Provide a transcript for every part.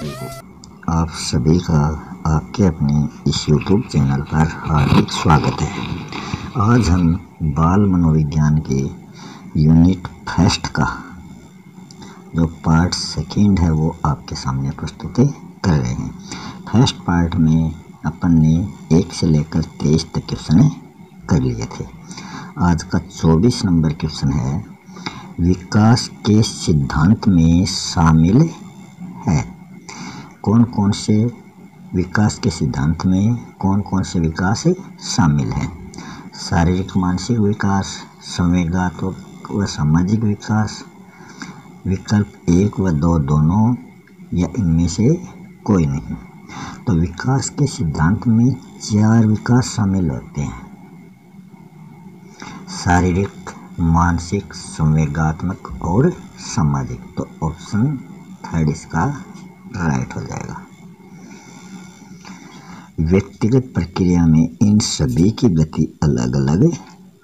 आप सभी का आपके अपने इस YouTube चैनल पर हार्दिक स्वागत है। आज हम बाल मनोविज्ञान के यूनिट फर्स्ट का जो पार्ट सेकंड है वो आपके सामने प्रस्तुत कर रहे हैं। फर्स्ट पार्ट में अपन ने 1 से लेकर 23 तक क्वेश्चन कर लिए थे। आज का 24 नंबर क्वेश्चन है, विकास के सिद्धांत में शामिल है। कौन कौन से विकास के सिद्धांत में कौन कौन से विकास शामिल हैं? शारीरिक मानसिक विकास, संवेगात्मक व सामाजिक विकास, विकल्प 1 व 2 दोनों, या इनमें से कोई नहीं। तो विकास के सिद्धांत में 4 विकास शामिल होते हैं, शारीरिक, मानसिक, संवेगात्मक और सामाजिक। तो ऑप्शन 3 इसका राइट हो जाएगा। व्यक्तिगत प्रक्रिया में इन सभी की गति अलग अलग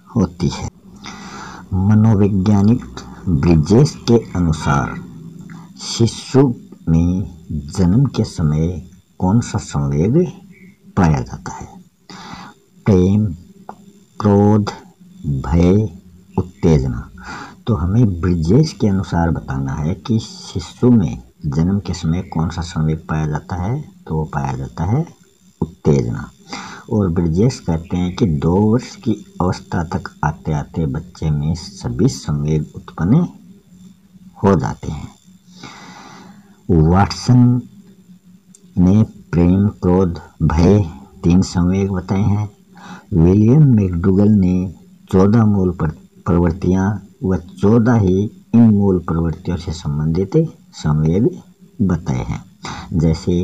होती है। मनोवैज्ञानिक ब्रिजेस के अनुसार शिशु में जन्म के समय कौन सा संवेग पाया जाता है? प्रेम, क्रोध, भय, उत्तेजना। तो हमें ब्रिजेस के अनुसार बताना है कि शिशु में जन्म के समय कौन सा संवेग पाया जाता है। तो वो पाया जाता है उत्तेजना। और ब्रिजेस कहते हैं कि 2 वर्ष की अवस्था तक आते आते बच्चे में सभी संवेग उत्पन्न हो जाते हैं। वाटसन ने प्रेम, क्रोध, भय 3 संवेग बताए हैं। विलियम मैकडूगल ने 14 मूल प्रवृत्तियां व 14 ही इन मूल प्रवृत्तियों से संबंधित संवेग बताए हैं। जैसे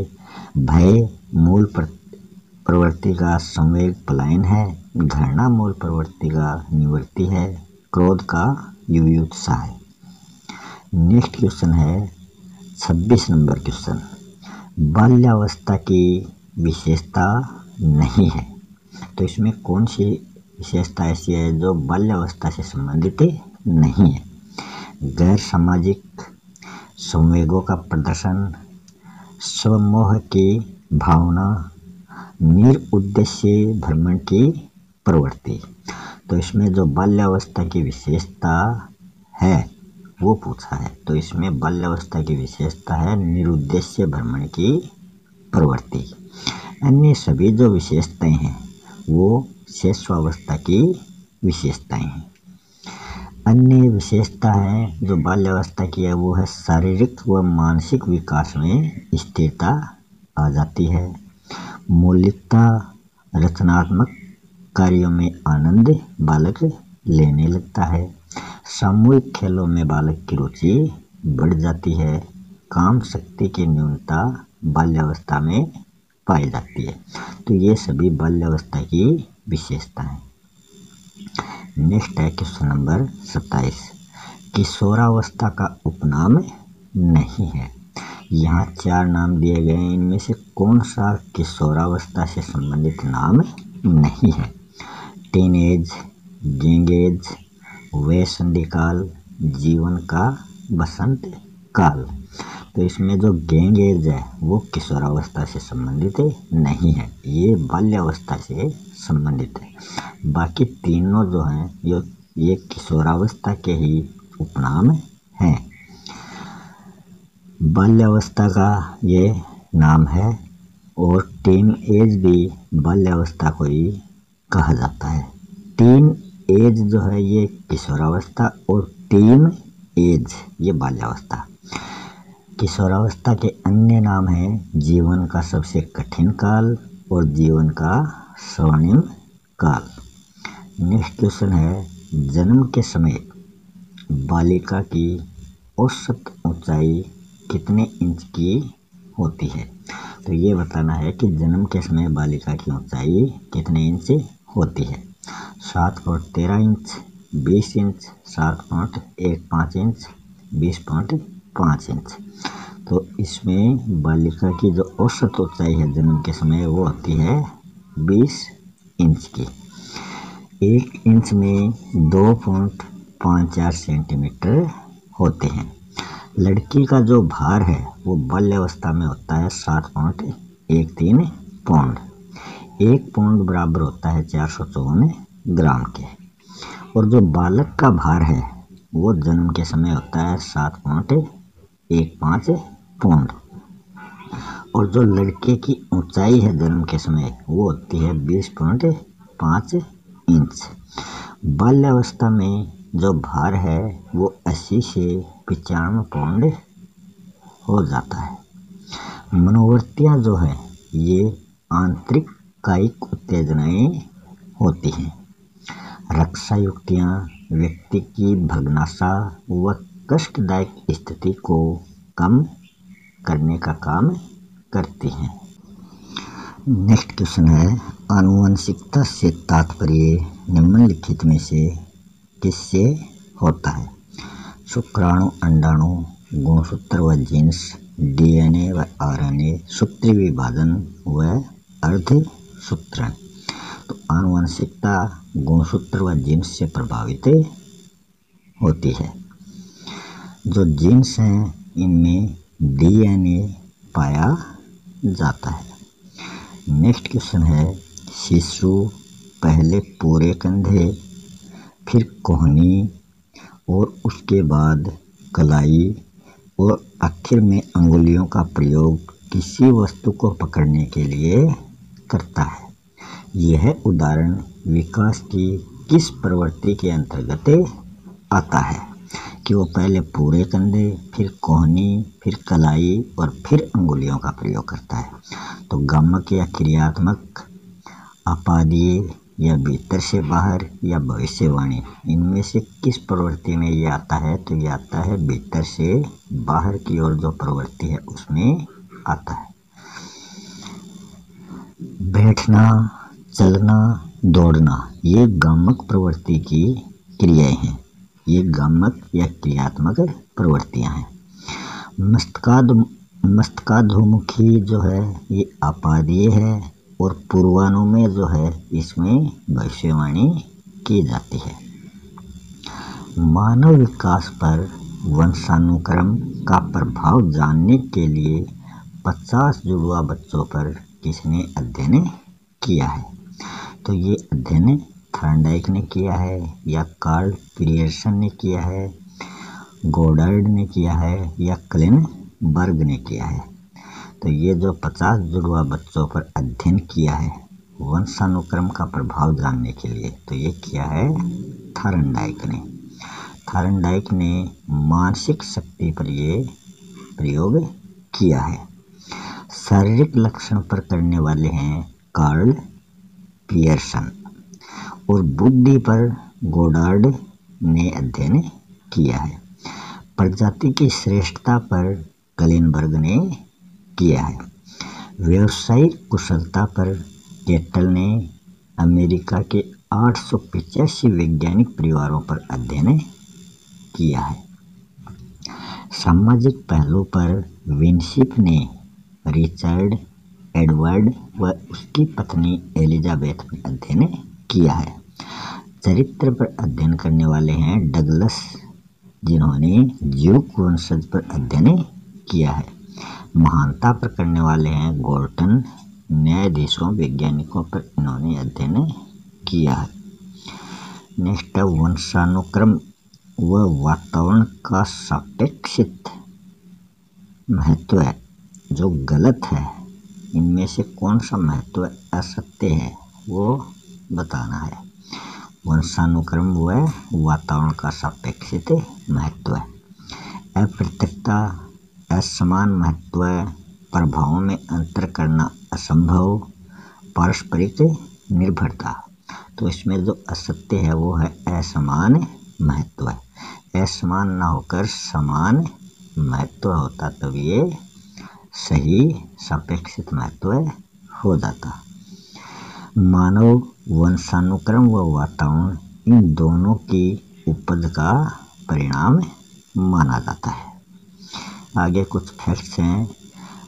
भय मूल प्रवृत्ति का संवेग पलायन है, घृणा मूल प्रवृत्ति का निवृत्ति है, क्रोध का युयुत्सा है। नेक्स्ट क्वेश्चन है 26 नंबर क्वेश्चन, बाल्यावस्था की विशेषता नहीं है। तो इसमें कौन सी विशेषता ऐसी है जो बाल्यावस्था से संबंधित नहीं है? गैर सामाजिक संवेगों का प्रदर्शन, स्वमोह की भावना, निरुद्देश्य भ्रमण की प्रवृत्ति। तो इसमें जो बाल्यावस्था की विशेषता है वो पूछा है। तो इसमें बाल्यावस्था की विशेषता है निरुद्देश्य भ्रमण की प्रवृत्ति। अन्य सभी जो विशेषताएं हैं वो शैशवावस्था की विशेषताएं हैं। अन्य विशेषता है जो बाल्यावस्था की है वो है शारीरिक व मानसिक विकास में स्थिरता आ जाती है, मौलिकता, रचनात्मक कार्यों में आनंद बालक लेने लगता है, सामूहिक खेलों में बालक की रुचि बढ़ जाती है, काम शक्ति की न्यूनता बाल्यावस्था में पाई जाती है। तो ये सभी बाल्यावस्था की विशेषता है। नेक्स्ट है क्वेश्चन नंबर 27, किशोरावस्था का उपनाम नहीं है। यहाँ 4 नाम दिए गए हैं, इनमें से कौन सा किशोरावस्था से संबंधित नाम नहीं है? टीनेज, गैंग एज, वयसंधिकाल, जीवन का बसंत काल। तो इसमें जो गैंग एज है वो किशोरावस्था से संबंधित नहीं है, ये बाल्यावस्था से संबंधित है। बाकी तीनों जो हैं ये किशोरावस्था के ही उपनाम हैं। बाल्यावस्था का ये नाम है और टीन एज भी बाल्यावस्था को ही कहा जाता है। टीन एज जो है ये किशोरावस्था और टीन एज ये बाल्यावस्था। किशोरावस्था के अन्य नाम हैं जीवन का सबसे कठिन काल और जीवन का स्वर्णिम काल। नेक्स्ट क्वेश्चन है, जन्म के समय बालिका की औसत ऊंचाई कितने इंच की होती है? तो ये बताना है कि जन्म के समय बालिका की ऊंचाई कितने इंच होती है। 7.13 इंच, 20 इंच, 7.15 इंच, 20.5 इंच। तो इसमें बालिका की जो औसत ऊंचाई है जन्म के समय वो होती है 20 इंच की। 1 इंच में 2.54 सेंटीमीटर होते हैं। लड़की का जो भार है वो बाल्यावस्था में होता है 7.13 पाउंड। 1 पाउंड बराबर होता है 454 ग्राम के। और जो बालक का भार है वो जन्म के समय होता है 7.15 पाउंड। और जो लड़के की ऊंचाई है जन्म के समय वो होती है 20.5 इंच। बाल्यावस्था में जो भार है वो 80 से 95 पाउंड हो जाता है। मनोवृत्तियां जो है ये आंतरिक कायिक उत्तेजनाएं होती हैं। रक्षा युक्तियां व्यक्ति की भग्नाशा व कष्टदायक स्थिति को कम करने का काम करती हैं। नेक्स्ट क्वेश्चन है, आनुवंशिकता से तात्पर्य निम्नलिखित में से किससे होता है? शुक्राणु, अंडाणु, गुणसूत्र व जीन्स, डीएनए व आरएनए, सूत्री विभाजन व अर्धसूत्रण। तो आनुवंशिकता गुणसूत्र व जीन्स से प्रभावित होती है। जो जीन्स हैं इनमें डीएनए पाया जाता है। नेक्स्ट क्वेश्चन है, शिशु पहले पूरे कंधे, फिर कोहनी और उसके बाद कलाई और आखिर में अंगुलियों का प्रयोग किसी वस्तु को पकड़ने के लिए करता है। यह उदाहरण विकास की किस प्रवृत्ति के अंतर्गत आता है कि वो पहले पूरे कंधे, फिर कोहनी, फिर कलाई और फिर अंगुलियों का प्रयोग करता है? तो गमक या क्रियात्मक, आपादीय या भीतर से बाहर या भविष्यवाणी, इनमें से किस प्रवृत्ति में ये आता है? तो ये आता है भीतर से बाहर की ओर जो प्रवृत्ति है उसमें आता है। बैठना, चलना, दौड़ना ये गमक प्रवृत्ति की क्रियाएं हैं। ये गमक या क्रियात्मक प्रवृत्तियां हैं। मस्तकाधोमुखी जो है ये आपादीय है और पूर्वानुमेय जो है इसमें भविष्यवाणी की जाती है। मानव विकास पर वंशानुक्रम का प्रभाव जानने के लिए 50 जुड़वा बच्चों पर किसने अध्ययन किया है? तो ये अध्ययन थॉर्नडाइक ने किया है या कार्ल पियर्सन ने किया है, गोडार्ड ने किया है या क्लेनबर्ग ने किया है? तो ये जो 50 जुड़वा बच्चों पर अध्ययन किया है वंशानुक्रम का प्रभाव जानने के लिए, तो ये किया है थॉर्नडाइक ने। थॉर्नडाइक ने मानसिक शक्ति पर ये प्रयोग किया है। शारीरिक लक्षण पर करने वाले हैं कार्ल पियर्सन और बुद्धि पर गोडार्ड ने अध्ययन किया है। प्रजाति की श्रेष्ठता पर क्लेनबर्ग ने किया है। व्यावसायिक कुशलता पर केटल ने अमेरिका के 885 वैज्ञानिक परिवारों पर अध्ययन किया है। सामाजिक पहलू पर विंसिप ने रिचर्ड एडवर्ड व उसकी पत्नी एलिजाबेथ पर अध्ययन किया है। चरित्र पर अध्ययन करने वाले हैं डगलस, जिन्होंने ज्यूक वंशज पर अध्ययन किया है। महानता पर करने वाले हैं गोल्टन, न्यायाधीशों वैज्ञानिकों पर इन्होंने अध्ययन किया है। नेक्स्ट है, वंशानुक्रम व वातावरण का सापेक्षित महत्व है जो गलत है, इनमें से कौन सा महत्व असत्य है वो बताना है। वंशानुक्रम व वातावरण का सापेक्षित महत्व है। अप्रत्यक्षता, असमान महत्व, प्रभावों में अंतर करना असंभव, पारस्परिक निर्भरता। तो इसमें जो असत्य है वो है असमान महत्व। असमान ना होकर समान महत्व होता तब ये सही सापेक्षित महत्व हो जाता। मानव वंशानुक्रम व वातावरण इन दोनों की उपज का परिणाम माना जाता है। आगे कुछ फैक्ट्स हैं।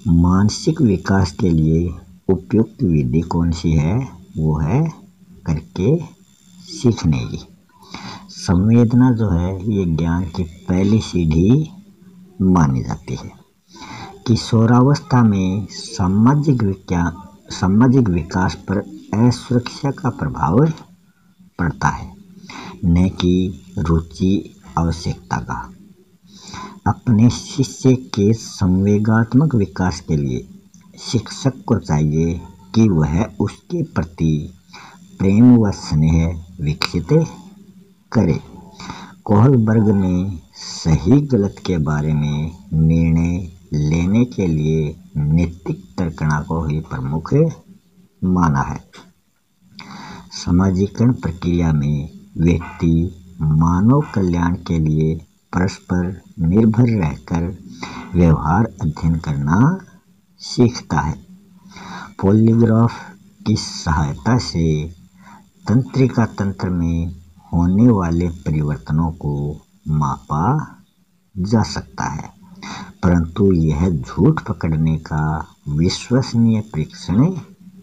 मानसिक विकास के लिए उपयुक्त विधि कौन सी है? वो है करके सीखने की। संवेदना जो है ये ज्ञान की पहली सीढ़ी मानी जाती है। किशोरावस्था में सामाजिक विकास पर असुरक्षा का प्रभाव पड़ता है, न कि रुचि आवश्यकता का। अपने शिष्य के संवेगात्मक विकास के लिए शिक्षक को चाहिए कि वह उसके प्रति प्रेम व स्नेह विकसित करे। कोहलबर्ग ने सही गलत के बारे में निर्णय लेने के लिए नैतिक तर्कणा को ही प्रमुख माना है। समाजीकरण प्रक्रिया में व्यक्ति मानव कल्याण के लिए परस्पर निर्भर रहकर व्यवहार अध्ययन करना सीखता है। पॉलीग्राफ की सहायता से तंत्रिका तंत्र में होने वाले परिवर्तनों को मापा जा सकता है, परंतु यह झूठ पकड़ने का विश्वसनीय परीक्षण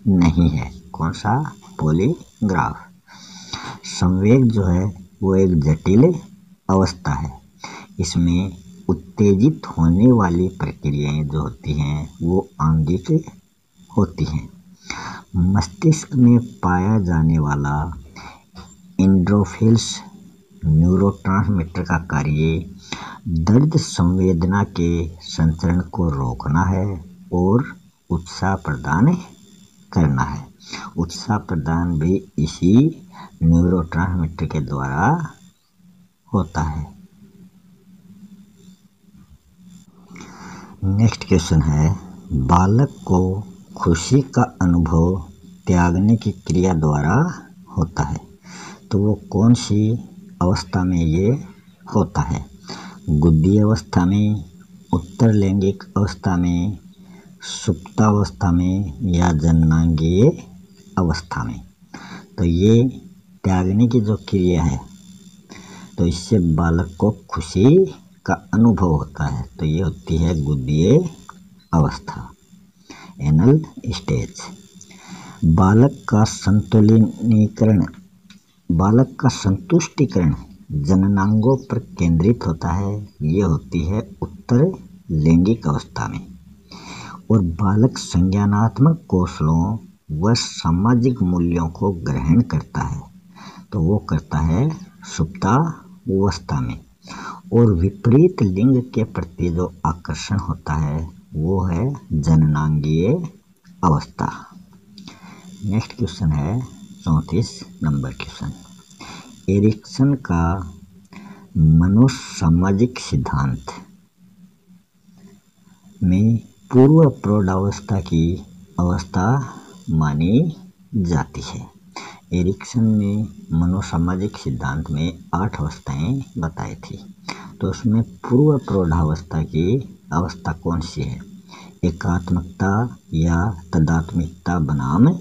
नहीं है। कौन सा? पॉलीग्राफ। संवेग जो है वो एक जटिल अवस्था है। इसमें उत्तेजित होने वाली प्रक्रियाएं जो होती हैं वो आंगिक होती हैं। मस्तिष्क में पाया जाने वाला एंडोर्फिन्स न्यूरोट्रांसमीटर का कार्य दर्द संवेदना के संचरण को रोकना है और उत्साह प्रदान करना है। उत्साह प्रदान भी इसी न्यूरोट्रांसमीटर के द्वारा होता है। नेक्स्ट क्वेश्चन है, बालक को खुशी का अनुभव त्यागने की क्रिया द्वारा होता है, तो वो कौन सी अवस्था में ये होता है? गुद्दी अवस्था में, उत्तर लैंगिक अवस्था में, सुप्तावस्था में या जननांगीय अवस्था में? तो ये त्यागने की जो क्रिया है तो इससे बालक को खुशी का अनुभव होता है, तो ये होती है गुद्दीय अवस्था, एनल स्टेज। बालक का संतुष्टिकरण जननांगों पर केंद्रित होता है, ये होती है उत्तर लैंगिक अवस्था में। और बालक संज्ञानात्मक कौशलों व सामाजिक मूल्यों को ग्रहण करता है, तो वो करता है सुप्तावस्था में। और विपरीत लिंग के प्रति जो आकर्षण होता है वो है जननांगीय अवस्था। नेक्स्ट क्वेश्चन है 34 नंबर क्वेश्चन। एरिक्सन का मनोसामाजिक सिद्धांत में पूर्व प्रौढ़ावस्था की अवस्था मानी जाती है। एरिक्सन ने मनोसामाजिक सिद्धांत में 8 अवस्थाएं बताई थी, तो उसमें पूर्व प्रौढ़ावस्था की अवस्था कौन सी है? एकात्मकता या तदात्मिकता बनाम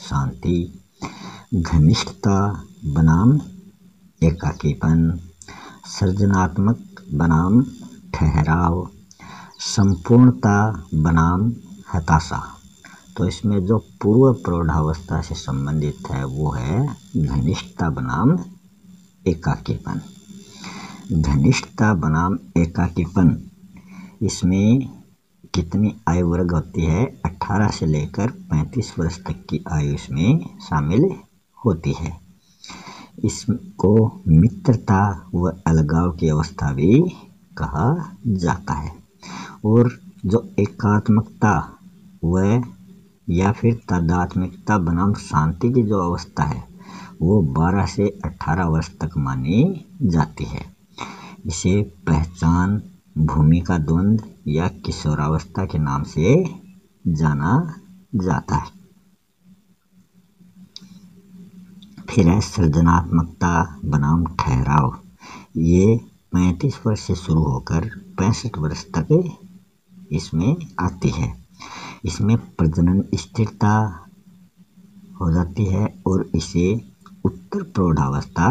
शांति, घनिष्ठता बनाम एकाकीपन, सृजनात्मक बनाम ठहराव, संपूर्णता बनाम हताशा। तो इसमें जो पूर्व प्रौढ़ावस्था से संबंधित है वो है घनिष्ठता बनाम एकाकीपन। घनिष्ठता बनाम एकाकीपन, इसमें कितनी आयु वर्ग होती है? 18 से लेकर 35 वर्ष तक की आयु इसमें शामिल होती है। इसको मित्रता व अलगाव की अवस्था भी कहा जाता है। और जो एकात्मकता व या फिर तादात्म्यता बनाम शांति की जो अवस्था है वो 12 से 18 वर्ष तक मानी जाती है। इसे पहचान, भूमिका द्वंद या किशोरावस्था के नाम से जाना जाता है। फिर है सृजनात्मकता बनाम ठहराव। ये 35 वर्ष से शुरू होकर 65 वर्ष तक इसमें आती है। इसमें प्रजनन स्थिरता हो जाती है और इसे उत्तर प्रौढ़ावस्था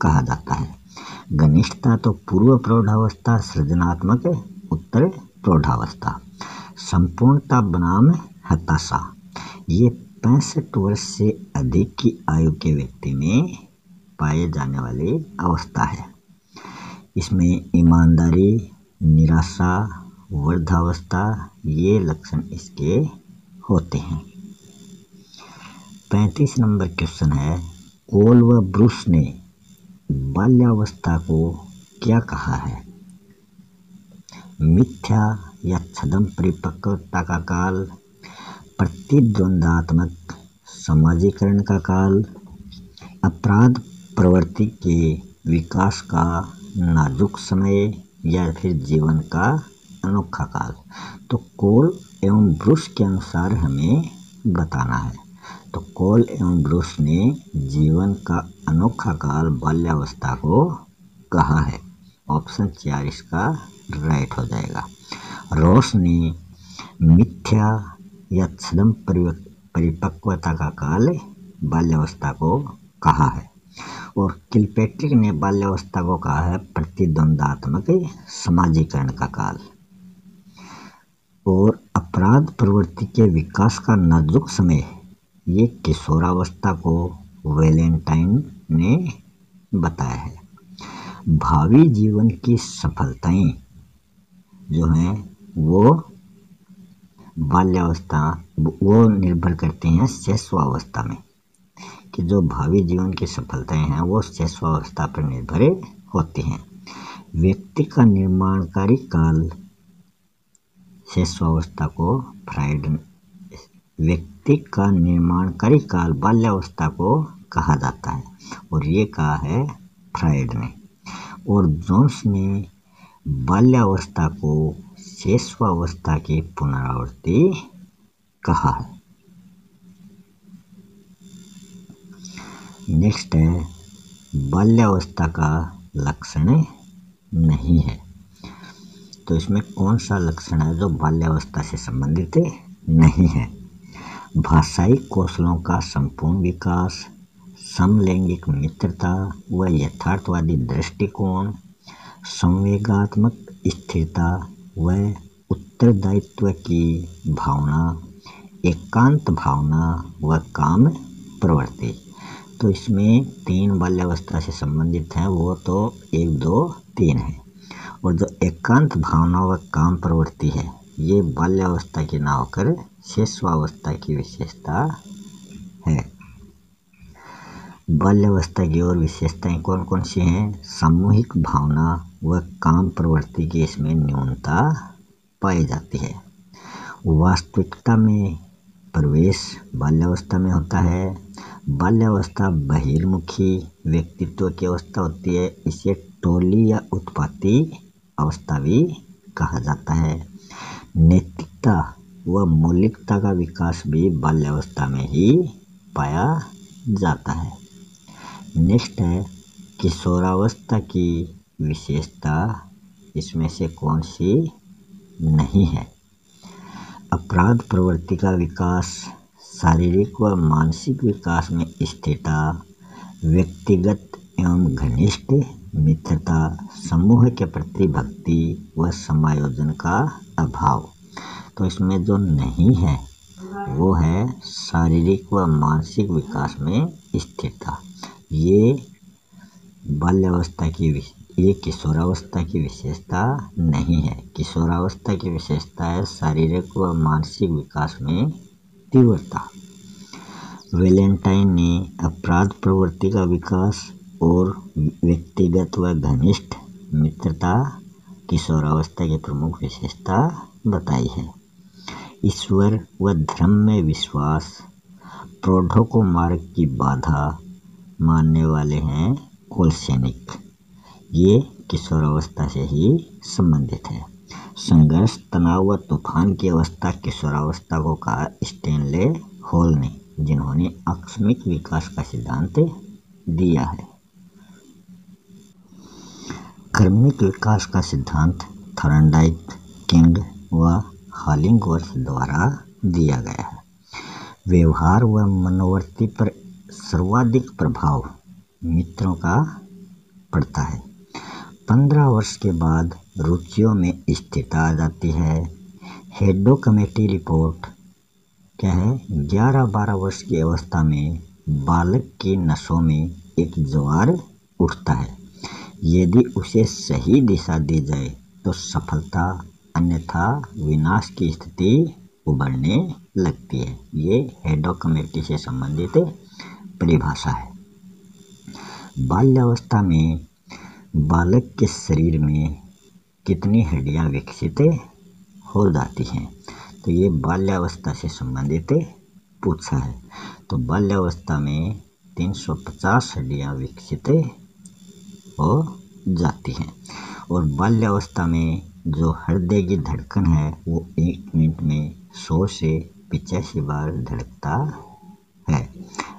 कहा जाता है। घनिष्ठता तो पूर्व प्रौढ़ावस्था, सृजनात्मक उत्तर प्रौढ़ावस्था। संपूर्णता बनाम हताशा, ये 65 वर्ष से अधिक की आयु के व्यक्ति में पाए जाने वाली अवस्था है। इसमें ईमानदारी, निराशा, वृद्धावस्था, ये लक्षण इसके होते हैं। 35 नंबर क्वेश्चन है, कोल व ब्रूस ने बाल्यावस्था को क्या कहा है? मिथ्या या छद्म परिपक्वता का काल, प्रतिद्वंदात्मक समाजीकरण का काल, अपराध प्रवृत्ति के विकास का नाजुक समय, या फिर जीवन का अनोखा काल। तो कोल एवं ब्रूस के अनुसार हमें बताना है। तो कोल एवं ब्रूस ने जीवन का अनोखा काल बाल्यावस्था को कहा है। ऑप्शन 4 इसका राइट हो जाएगा। रॉस ने मिथ्या या छद्म परिपक्वता का काल बाल्यावस्था को कहा है। और किलपैट्रिक ने बाल्यावस्था को कहा है प्रतिद्वंदात्मक समाजीकरण का काल। और अपराध प्रवृत्ति के विकास का नाजुक समय, ये किशोरावस्था को वैलेंटाइन ने बताया है। भावी जीवन की सफलताएं जो हैं वो बाल्यावस्था वो निर्भर करती हैं शैशवावस्था में, कि जो भावी जीवन की सफलताएं हैं वो शैशवावस्था पर निर्भर होती हैं। व्यक्ति का निर्माणकारी काल शैशवावस्था को व्यक्ति का निर्माणकारी काल बाल्यावस्था को कहा जाता है, और ये कहा है फ्रायड ने। और जोन्स ने बाल्यावस्था को शैशवावस्था की पुनरावृत्ति कहा है। नेक्स्ट है, बाल्यावस्था का लक्षण नहीं है। तो इसमें कौन सा लक्षण है जो बाल्यावस्था से संबंधित नहीं है? भाषाई कौशलों का संपूर्ण विकास, समलैंगिक मित्रता व यथार्थवादी दृष्टिकोण, संवेगात्मक स्थिरता व उत्तरदायित्व की भावना, एकांत भावना व काम प्रवृत्ति। तो इसमें 3 बाल्यावस्था से संबंधित हैं, वो तो 1, 2, 3 है। और जो एकांत भावना व काम प्रवृत्ति है, ये बाल्यावस्था की ना होकर शैशवावस्था की विशेषता है। बाल्यावस्था की और विशेषताएं कौन कौन सी हैं? सामूहिक भावना व काम प्रवृत्ति की इसमें न्यूनता पाई जाती है। वास्तविकता में प्रवेश बाल्यावस्था में होता है। बाल्यावस्था बहिर्मुखी व्यक्तित्व की अवस्था होती है, इसे टोली या उत्पत्ति अवस्था भी कहा जाता है। नैतिकता व मौलिकता का विकास भी बाल्यावस्था में ही पाया जाता है। नेक्स्ट है, किशोरावस्था की विशेषता इसमें से कौन सी नहीं है? अपराध प्रवृत्ति का विकास, शारीरिक व मानसिक विकास में स्थिरता, व्यक्तिगत एवं घनिष्ठ मित्रता, समूह के प्रति भक्ति व समायोजन का अभाव। तो इसमें जो नहीं है वो है शारीरिक व मानसिक विकास में स्थिरता। ये बाल्यावस्था की ये किशोरावस्था की विशेषता नहीं है। किशोरावस्था की विशेषता है शारीरिक व मानसिक विकास में तीव्रता। वैलेंटाइन ने अपराध प्रवृत्ति का विकास और व्यक्तिगत व घनिष्ठ मित्रता किशोरावस्था की प्रमुख विशेषता बताई है। ईश्वर व धर्म में विश्वास, प्रौढ़ों को मार्ग की बाधा मानने वाले हैं कोलसैनिक। ये किशोरावस्था से ही संबंधित है। संघर्ष, तनाव व तूफान की अवस्था किशोरावस्था को कहा स्टैनले हॉल ने, जिन्होंने आकस्मिक विकास का सिद्धांत दिया है। क्रमिक विकास का सिद्धांत थॉर्नडाइक, किंग व हॉलिंगवर्थ द्वारा दिया गया है। व्यवहार व मनोवृत्ति पर सर्वाधिक प्रभाव मित्रों का पड़ता है। 15 वर्ष के बाद रुचियों में स्थिरता आ जाती है। हेडो कमेटी रिपोर्ट क्या है? 11-12 वर्ष की अवस्था में बालक की नसों में एक ज्वार उठता है। यदि उसे सही दिशा दी जाए तो सफलता अन्यथा विनाश की स्थिति उभरने लगती है। ये हेडॉक कम्युनिटी से संबंधित परिभाषा है। बाल्यावस्था में बालक के शरीर में कितनी हड्डियां विकसित हो जाती हैं? तो ये बाल्यावस्था से संबंधित पूछा है। तो बाल्यावस्था में 350 हड्डियां विकसित हो जाती हैं। और बाल्यावस्था में जो हृदय की धड़कन है वो 1 मिनट में 100 से 85 बार धड़कता है।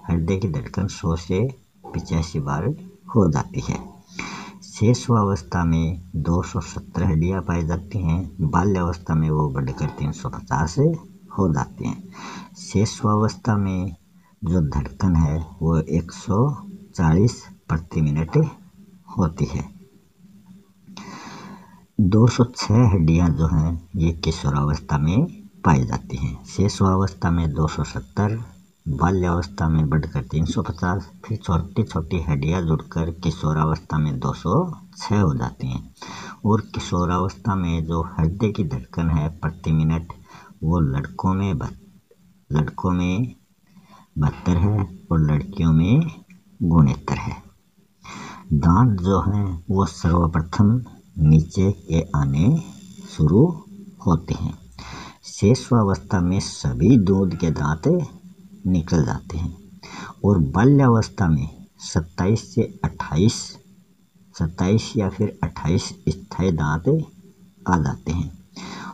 हृदय की धड़कन 100 से 85 बार हो जाती है। शेषवावस्था में 270 हड्डियां पाई जाती हैं। बाल्यावस्था में वो बढ़कर 350 हो जाती हैं। शेषवावस्था में जो धड़कन है वो 140 प्रति मिनट होती है। 206 हड्डियां जो हैं ये किशोरावस्था में पाई जाती हैं। शेषवावस्था में 270, बाल्यावस्था में बढ़कर 350, फिर छोटी छोटी हड्डियां जुड़कर किशोरावस्था में 206 हो जाती हैं। और किशोरावस्था में जो हृदय की धड़कन है प्रति मिनट वो लड़कों में 72 है और लड़कियों में 69 है। दांत जो हैं वो सर्वप्रथम नीचे के आने शुरू होते हैं। शेषवावस्था में सभी दूध के दांत निकल जाते हैं। और बाल्यावस्था में 27 या फिर 28 स्थायी दांत आ जाते हैं।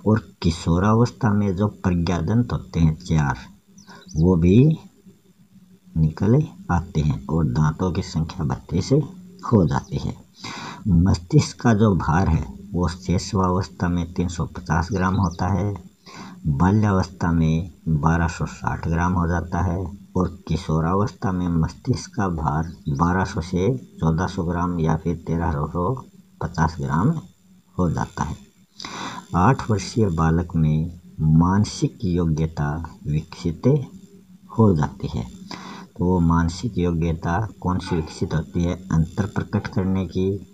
और किशोरावस्था में जो प्रज्ञादंत होते हैं 4 वो भी निकल आते हैं और दांतों की संख्या 32 हो जाती है। मस्तिष्क का जो भार है वो शेषवावस्था में 350 ग्राम होता है। बाल्यावस्था में 1260 ग्राम हो जाता है। और किशोरावस्था में मस्तिष्क का भार 1200 से 1400 ग्राम या फिर 1350 ग्राम हो जाता है। 8 वर्षीय बालक में मानसिक योग्यता विकसित हो जाती है। तो वो मानसिक योग्यता कौन सी विकसित होती है? अंतर प्रकट करने की,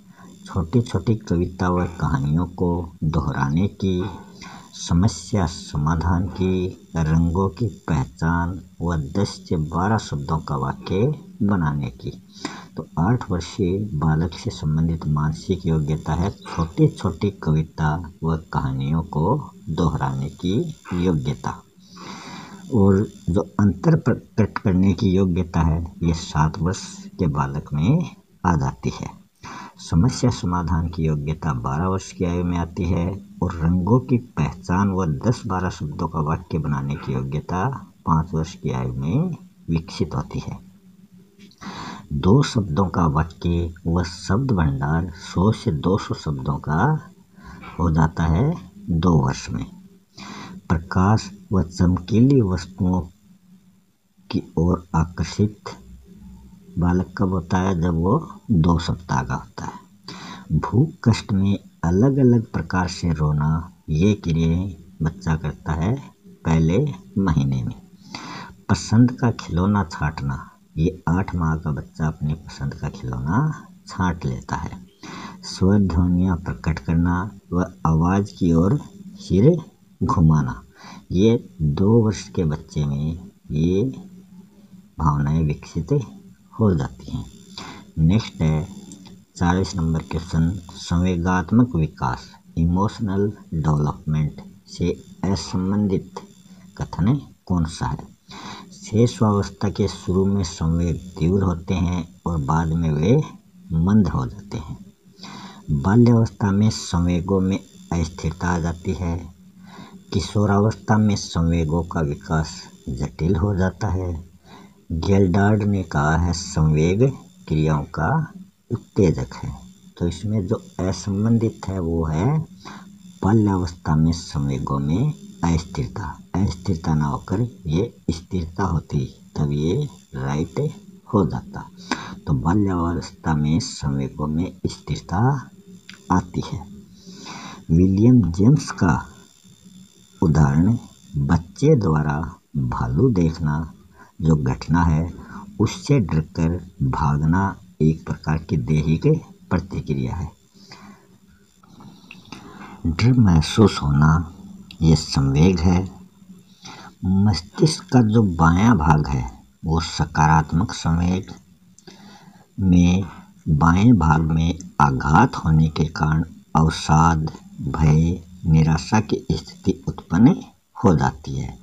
छोटी छोटी कविता व कहानियों को दोहराने की, समस्या समाधान की, रंगों की पहचान व 10 से 12 शब्दों का वाक्य बनाने की। तो 8 वर्षीय बालक से संबंधित मानसिक योग्यता है छोटी छोटी कविता व कहानियों को दोहराने की योग्यता। और जो अंतर प्रकट करने की योग्यता है ये 7 वर्ष के बालक में आ जाती है। समस्या समाधान की योग्यता 12 वर्ष की आयु में आती है। और रंगों की पहचान व 10-12 शब्दों का वाक्य बनाने की योग्यता 5 वर्ष की आयु में विकसित होती है। 2 शब्दों का वाक्य व शब्द भंडार 100 से 200 शब्दों का हो जाता है 2 वर्ष में। प्रकाश व चमकीली वस्तुओं की ओर आकर्षित बालक कब होता है? जब वो 2 सप्ताह का होता है। भूख कष्ट में अलग अलग प्रकार से रोना ये क्रियाएं बच्चा करता है पहले महीने में। पसंद का खिलौना छांटना ये 8 माह का बच्चा अपनी पसंद का खिलौना छांट लेता है। स्वर ध्वनियाँ प्रकट करना व आवाज़ की ओर सिर घुमाना ये 2 वर्ष के बच्चे में ये भावनाएं विकसित हो जाती हैं। नेक्स्ट है 40 नंबर क्वेश्चन, संवेगात्मक विकास इमोशनल डेवलपमेंट से असंबंधित कथन कौन सा है? शेषवावस्था के शुरू में संवेग तीव्र होते हैं और बाद में वे मंद हो जाते हैं। बाल्यावस्था में संवेगों में अस्थिरता आ जाती है। किशोरावस्था में संवेगों का विकास जटिल हो जाता है। गेल्डार्ड ने कहा है संवेग क्रियाओं का उत्तेजक है। तो इसमें जो असंबंधित है वो है बाल्यावस्था में संवेगों में अस्थिरता ना होकर ये स्थिरता होती तब ये राइट हो जाता। तो बाल्यावस्था में संवेगों में स्थिरता आती है। विलियम जेम्स का उदाहरण बच्चे द्वारा भालू देखना जो घटना है उससे डरकर भागना एक प्रकार की दैहिक प्रतिक्रिया है। डर महसूस होना ये संवेग है। मस्तिष्क का जो बायां भाग है वो सकारात्मक संवेग में बाएं भाग में आघात होने के कारण अवसाद, भय, निराशा की स्थिति उत्पन्न हो जाती है।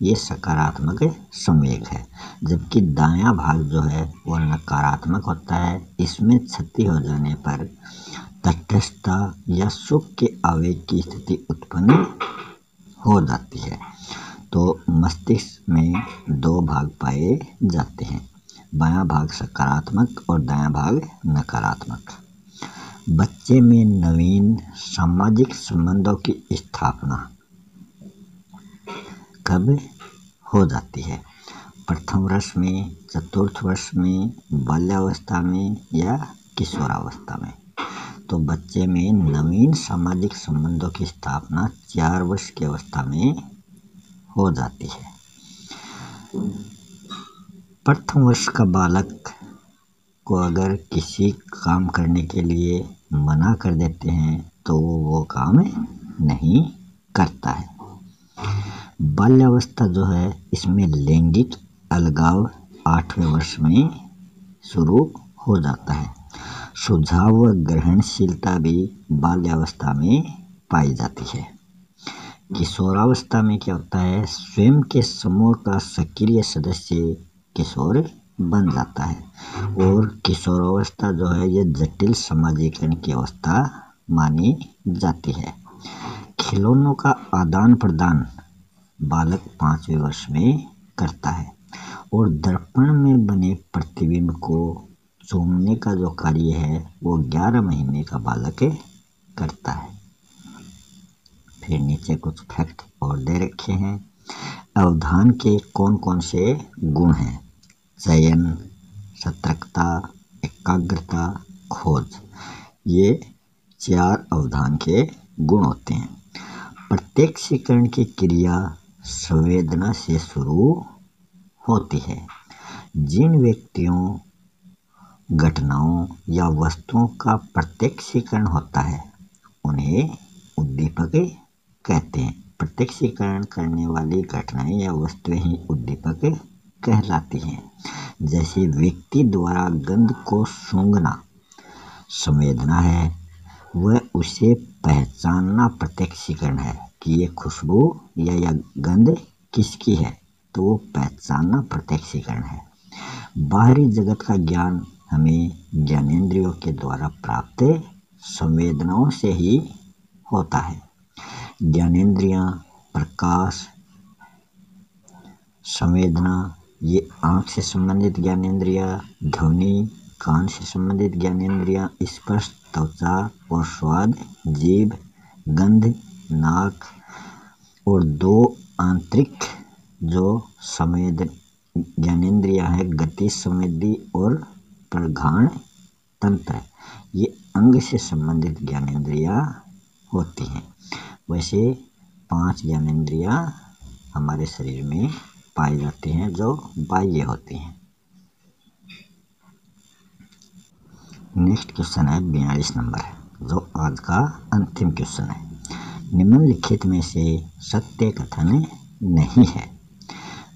ये सकारात्मक संवेग है। जबकि दायां भाग जो है वो नकारात्मक होता है। इसमें क्षति हो जाने पर तटस्थता या सुख के आवेग की स्थिति उत्पन्न हो जाती है। तो मस्तिष्क में दो भाग पाए जाते हैं, बायां भाग सकारात्मक और दायां भाग नकारात्मक। बच्चे में नवीन सामाजिक संबंधों की स्थापना कब हो जाती है? प्रथम वर्ष में, चतुर्थ वर्ष में, बाल्यावस्था में या किशोरावस्था में? तो बच्चे में नवीन सामाजिक संबंधों की स्थापना 4 वर्ष की अवस्था में हो जाती है। प्रथम वर्ष का बालक को अगर किसी काम करने के लिए मना कर देते हैं तो वो काम नहीं करता है। बाल्यावस्था जो है इसमें लैंगिक अलगाव 8वें वर्ष में शुरू हो जाता है। सुझाव व ग्रहणशीलता भी बाल्यावस्था में पाई जाती है। किशोरावस्था में क्या होता है? स्वयं के समूह का सक्रिय सदस्य किशोर बन जाता है। और किशोरावस्था जो है ये जटिल समाजीकरण की अवस्था मानी जाती है। खिलौनों का आदान प्रदान बालक 5वें वर्ष में करता है और दर्पण में बने प्रतिबिंब को चूमने का जो कार्य है वो 11 महीने का बालक करता है। फिर नीचे कुछ फैक्ट और दे रखे हैं। अवधान के कौन कौन से गुण हैं? चयन, सतर्कता, एकाग्रता, खोज, ये 4 अवधान के गुण होते हैं। प्रत्यक्षीकरण की क्रिया संवेदना से शुरू होती है। जिन व्यक्तियों, घटनाओं या वस्तुओं का प्रत्यक्षीकरण होता है उन्हें उद्दीपक कहते हैं। प्रत्यक्षीकरण करने वाली घटनाएं या वस्तुएं ही उद्दीपक कहलाती हैं। जैसे व्यक्ति द्वारा गंध को सूंघना संवेदना है, वह उसे पहचानना प्रत्यक्षीकरण है कि ये खुशबू या यह गंध किसकी है, तो वो पहचानना प्रत्यक्षीकरण है। बाहरी जगत का ज्ञान हमें ज्ञानेंद्रियों के द्वारा प्राप्त संवेदनाओं से ही होता है। ज्ञानेंद्रियां प्रकाश, संवेदना ये आँख से संबंधित ज्ञानेंद्रियां, ध्वनि कान से संबंधित ज्ञानेंद्रियां, स्पर्श त्वचा और स्वाद जीभ, गंध नाक, और 2 आंतरिक जो संवेद ज्ञानेंद्रियां है गति संवेदी और प्रघाण तंत्र, ये अंग से संबंधित ज्ञानेंद्रियां होती हैं। वैसे 5 ज्ञानेंद्रियां हमारे शरीर में पाई जाती हैं जो बाह्य होती हैं। नेक्स्ट क्वेश्चन है 42 नंबर, जो आज का अंतिम क्वेश्चन है। निम्नलिखित में से सत्य कथन नहीं है।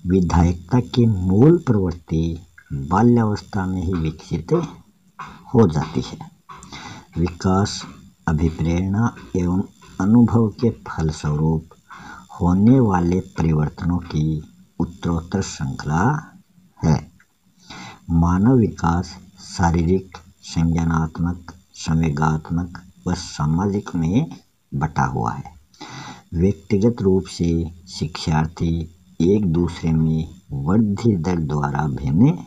विधायकता की मूल प्रवृत्ति बाल्यावस्था में ही विकसित हो जाती है। विकास अभिप्रेरणा एवं अनुभव के फलस्वरूप होने वाले परिवर्तनों की उत्तरोत्तर श्रृंखला है। मानव विकास शारीरिक, संज्ञानात्मक, संवेगात्मक व सामाजिक में बटा हुआ है। व्यक्तिगत रूप से शिक्षार्थी एक दूसरे में वृद्धि दर द्वारा भिन्न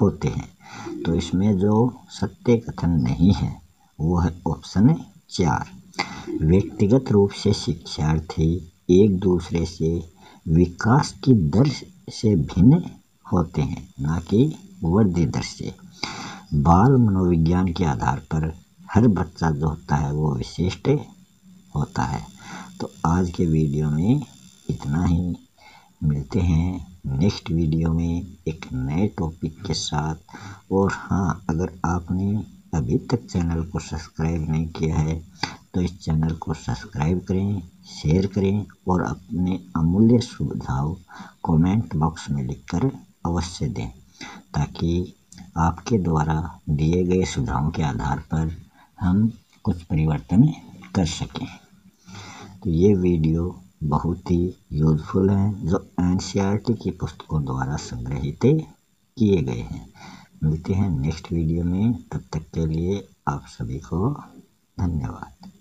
होते हैं। तो इसमें जो सत्य कथन नहीं है वो है ऑप्शन 4। व्यक्तिगत रूप से शिक्षार्थी एक दूसरे से विकास की दर से भिन्न होते हैं, ना कि वृद्धि दर से। बाल मनोविज्ञान के आधार पर हर बच्चा जो होता है वो विशिष्ट होता है। तो आज के वीडियो में इतना ही। मिलते हैं नेक्स्ट वीडियो में एक नए टॉपिक के साथ। और हाँ, अगर आपने अभी तक चैनल को सब्सक्राइब नहीं किया है तो इस चैनल को सब्सक्राइब करें, शेयर करें और अपने अमूल्य सुझाव कमेंट बॉक्स में लिखकर अवश्य दें, ताकि आपके द्वारा दिए गए सुझावों के आधार पर हम कुछ परिवर्तन कर सकें। तो ये वीडियो बहुत ही यूजफुल है, जो एनसीईआरटी की पुस्तकों द्वारा संग्रहित किए गए हैं। मिलते हैं नेक्स्ट वीडियो में, तब तक के लिए आप सभी को धन्यवाद।